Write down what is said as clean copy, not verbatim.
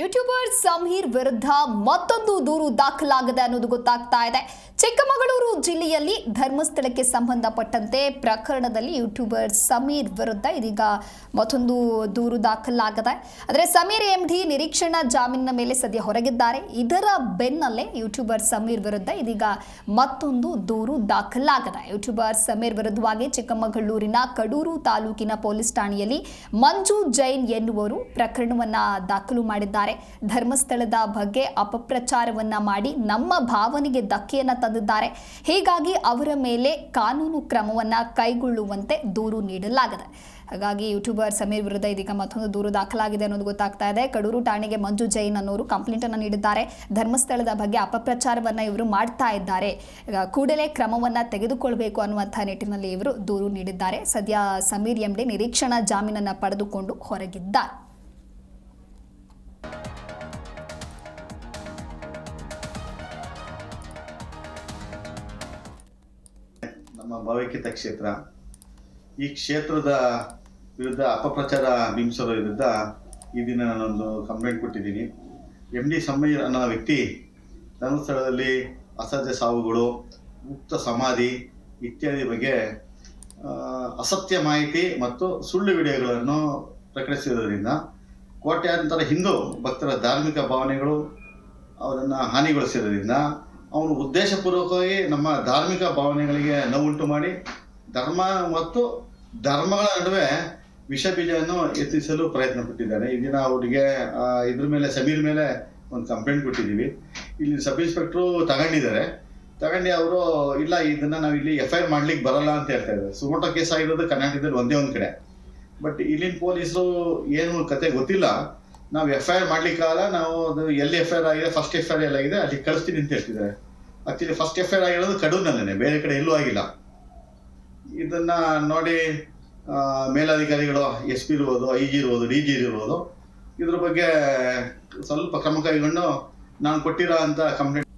YouTuber Sameer ವಿರುದ್ಧ ಮತ್ತೊಂದು ದೂರು ದಾಖಲಾಗಿದೆ ಅನ್ನೋದು ಗೊತ್ತಾಗ್ತಾ ಇದೆ. ಚಿಕ್ಕಮಗಳೂರು ಜಿಲ್ಲೆಯಲ್ಲಿ ಧರ್ಮಸ್ಥಳಕ್ಕೆ ಸಂಬಂಧಪಟ್ಟಂತೆ ಪ್ರಕರಣದಲ್ಲಿ ಯೂಟ್ಯೂಬರ್ ಸಮೀರ್ ವಿರುದ್ಧ ಇದೀಗ ಮತ್ತೊಂದು ದೂರು ದಾಖಲಾಗಿದೆ. ಆದರೆ ಸಮೀರ್ ಎಂಡಿ ನಿರೀಕ್ಷಣಾ ಜಾಮೀನಿನ ಮೇಲೆ ಸದ್ಯ ಹೊರಗಿದ್ದಾರೆ. ಇದರ ಬೆನ್ನಲ್ಲೇ ಯೂಟ್ಯೂಬರ್ ಸಮೀರ್ ವಿರುದ್ಧ ಇದೀಗ ಮತ್ತೊಂದು ದೂರು ದಾಖಲಾಗಿದೆ. ಯೂಟ್ಯೂಬರ್ ಸಮೀರ್ ವಿರುದ್ಧವಾಗಿ ಚಿಕ್ಕಮಗಳೂರಿನ ಕಡೂರು ತಾಲೂಕಿನ ಪೊಲೀಸ್ ಠಾಣೆಯಲ್ಲಿ ಮಂಜು ಜೈನ್ ಎನ್ನುವರು ಪ್ರಕರಣವನ್ನ ದಾಖಲು ಮಾಡಿದ್ದಾರೆ. ಧರ್ಮಸ್ಥಳದ ಬಗ್ಗೆ ಅಪಪ್ರಚಾರವನ್ನ ಮಾಡಿ ನಮ್ಮ ಭಾವನೆಗೆ ಧಕ್ಕೆಯನ್ನ ತಂದಿದ್ದಾರೆ. ಹೀಗಾಗಿ ಅವರ ಮೇಲೆ ಕಾನೂನು ಕ್ರಮವನ್ನ ಕೈಗೊಳ್ಳುವಂತೆ ದೂರು ನೀಡಲಾಗಿದೆ. ಹಾಗಾಗಿ ಯೂಟ್ಯೂಬರ್ ಸಮೀರ್ ವಿರುದ್ಧ ಇದೀಗ ಮತ್ತೊಂದು ದೂರು ದಾಖಲಾಗಿದೆ ಅನ್ನೋದು ಗೊತ್ತಾಗ್ತಾ ಇದೆ. ಕಡೂರು ಠಾಣೆಗೆ ಮಂಜು ಜೈನ್ ಅನ್ನೋರು ಕಂಪ್ಲೇಂಟ್ ಅನ್ನು ನೀಡಿದ್ದಾರೆ. ಧರ್ಮಸ್ಥಳದ ಬಗ್ಗೆ ಅಪಪ್ರಚಾರವನ್ನ ಇವರು ಮಾಡ್ತಾ ಇದ್ದಾರೆ, ಕೂಡಲೇ ಕ್ರಮವನ್ನ ತೆಗೆದುಕೊಳ್ಬೇಕು ಅನ್ನುವಂಥ ನಿಟ್ಟಿನಲ್ಲಿ ಇವರು ದೂರು ನೀಡಿದ್ದಾರೆ. ಸದ್ಯ ಸಮೀರ್ ಎಂಡಿ ನಿರೀಕ್ಷಣಾ ಜಾಮೀನನ್ನ ಪಡೆದುಕೊಂಡು ಹೊರಗಿದ್ದಾರೆ. ನಮ್ಮ ಭಾವೈಕ್ಯತ ಕ್ಷೇತ್ರ, ಈ ಕ್ಷೇತ್ರದ ವಿರುದ್ಧ ಅಪಪ್ರಚಾರ ಬಿಂಬಿಸೋರ ವಿರುದ್ಧ ಈ ದಿನ ನಾನೊಂದು ಕಂಪ್ಲೇಂಟ್ ಕೊಟ್ಟಿದ್ದೀನಿ. MD ಸಮೀರ್ ಅನ್ನೋ ವ್ಯಕ್ತಿ ಧರ್ಮಸ್ಥಳದಲ್ಲಿ ಅಸಹಜ ಸಾವುಗಳು, ಮುಕ್ತ ಸಮಾಧಿ ಇತ್ಯಾದಿ ಬಗ್ಗೆ ಅಸತ್ಯ ಮಾಹಿತಿ ಮತ್ತು ಸುಳ್ಳು ವಿಡಿಯೋಗಳನ್ನು ಪ್ರಕಟಿಸಿರೋದ್ರಿಂದ ಕೋಟ್ಯಾಂತರ ಹಿಂದೂ ಭಕ್ತರ ಧಾರ್ಮಿಕ ಭಾವನೆಗಳು ಅವರನ್ನು ಹಾನಿಗೊಳಿಸಿರೋದ್ರಿಂದ ಅವನು ಉದ್ದೇಶಪೂರ್ವಕವಾಗಿ ನಮ್ಮ ಧಾರ್ಮಿಕ ಭಾವನೆಗಳಿಗೆ ನೋವುಂಟು ಮಾಡಿ ಧರ್ಮ ಮತ್ತು ಧರ್ಮಗಳ ನಡುವೆ ವಿಷ ಬೀಜವನ್ನು ಎತ್ತಿಸಲು ಪ್ರಯತ್ನ ಪಟ್ಟಿದ್ದಾನೆ. ಈ ದಿನ ಅವರಿಗೆ ಇದ್ರ ಮೇಲೆ ಸಮೀರ್ ಮೇಲೆ ಒಂದು ಕಂಪ್ಲೇಂಟ್ ಕೊಟ್ಟಿದ್ದೀವಿ. ಇಲ್ಲಿ ಸಬ್ ಇನ್ಸ್ಪೆಕ್ಟ್ರು ತಗೊಂಡು ಅವರು ಇಲ್ಲ ಇದನ್ನು ನಾವು ಇಲ್ಲಿ FIR ಮಾಡ್ಲಿಕ್ಕೆ ಬರಲ್ಲ ಅಂತ ಹೇಳ್ತಾ ಇದ್ದಾರೆ. ಸುಮೋಟೋ ಕೇಸ್ ಆಗಿರೋದು ಕರ್ನಾಟಕದಲ್ಲಿ ಒಂದೇ ಒಂದು ಕಡೆ. ಬಟ್ ಇಲ್ಲಿನ ಪೊಲೀಸರು ಏನು ಕತೆ ಗೊತ್ತಿಲ್ಲ, ನಾವು FIR ಮಾಡ್ಲಿಕ್ಕಾಗಲ್ಲ, ನಾವು ಅದು ಎಲ್ಲಿ FIR ಆಗಿದೆ, ಫಸ್ಟ್ FIR ಎಲ್ಲಾಗಿದೆ ಅಲ್ಲಿ ಕಳಿಸ್ತೀನಿ ಅಂತ ಹೇಳ್ತಿದ್ದಾರೆ. ಆಕ್ಚುಲಿ ಫಸ್ಟ್ FIR ಆಗಿರೋದು ಕಡೂರಿನಲ್ಲೇ, ಬೇರೆ ಕಡೆ ಎಲ್ಲೂ ಆಗಿಲ್ಲ. ಇದನ್ನ ನೋಡಿ ಮೇಲಾಧಿಕಾರಿಗಳು SP ಇರ್ಬೋದು, IG ಇರ್ಬೋದು, DG ಇರ್ಬೋದು, ಇದ್ರ ಬಗ್ಗೆ ಸ್ವಲ್ಪ ಕ್ರಮ ಕೈಗೊಂಡು ನಾನು ಕೊಟ್ಟಿರೋ ಅಂತ ಕಂಪ್ಲೇಂಟ್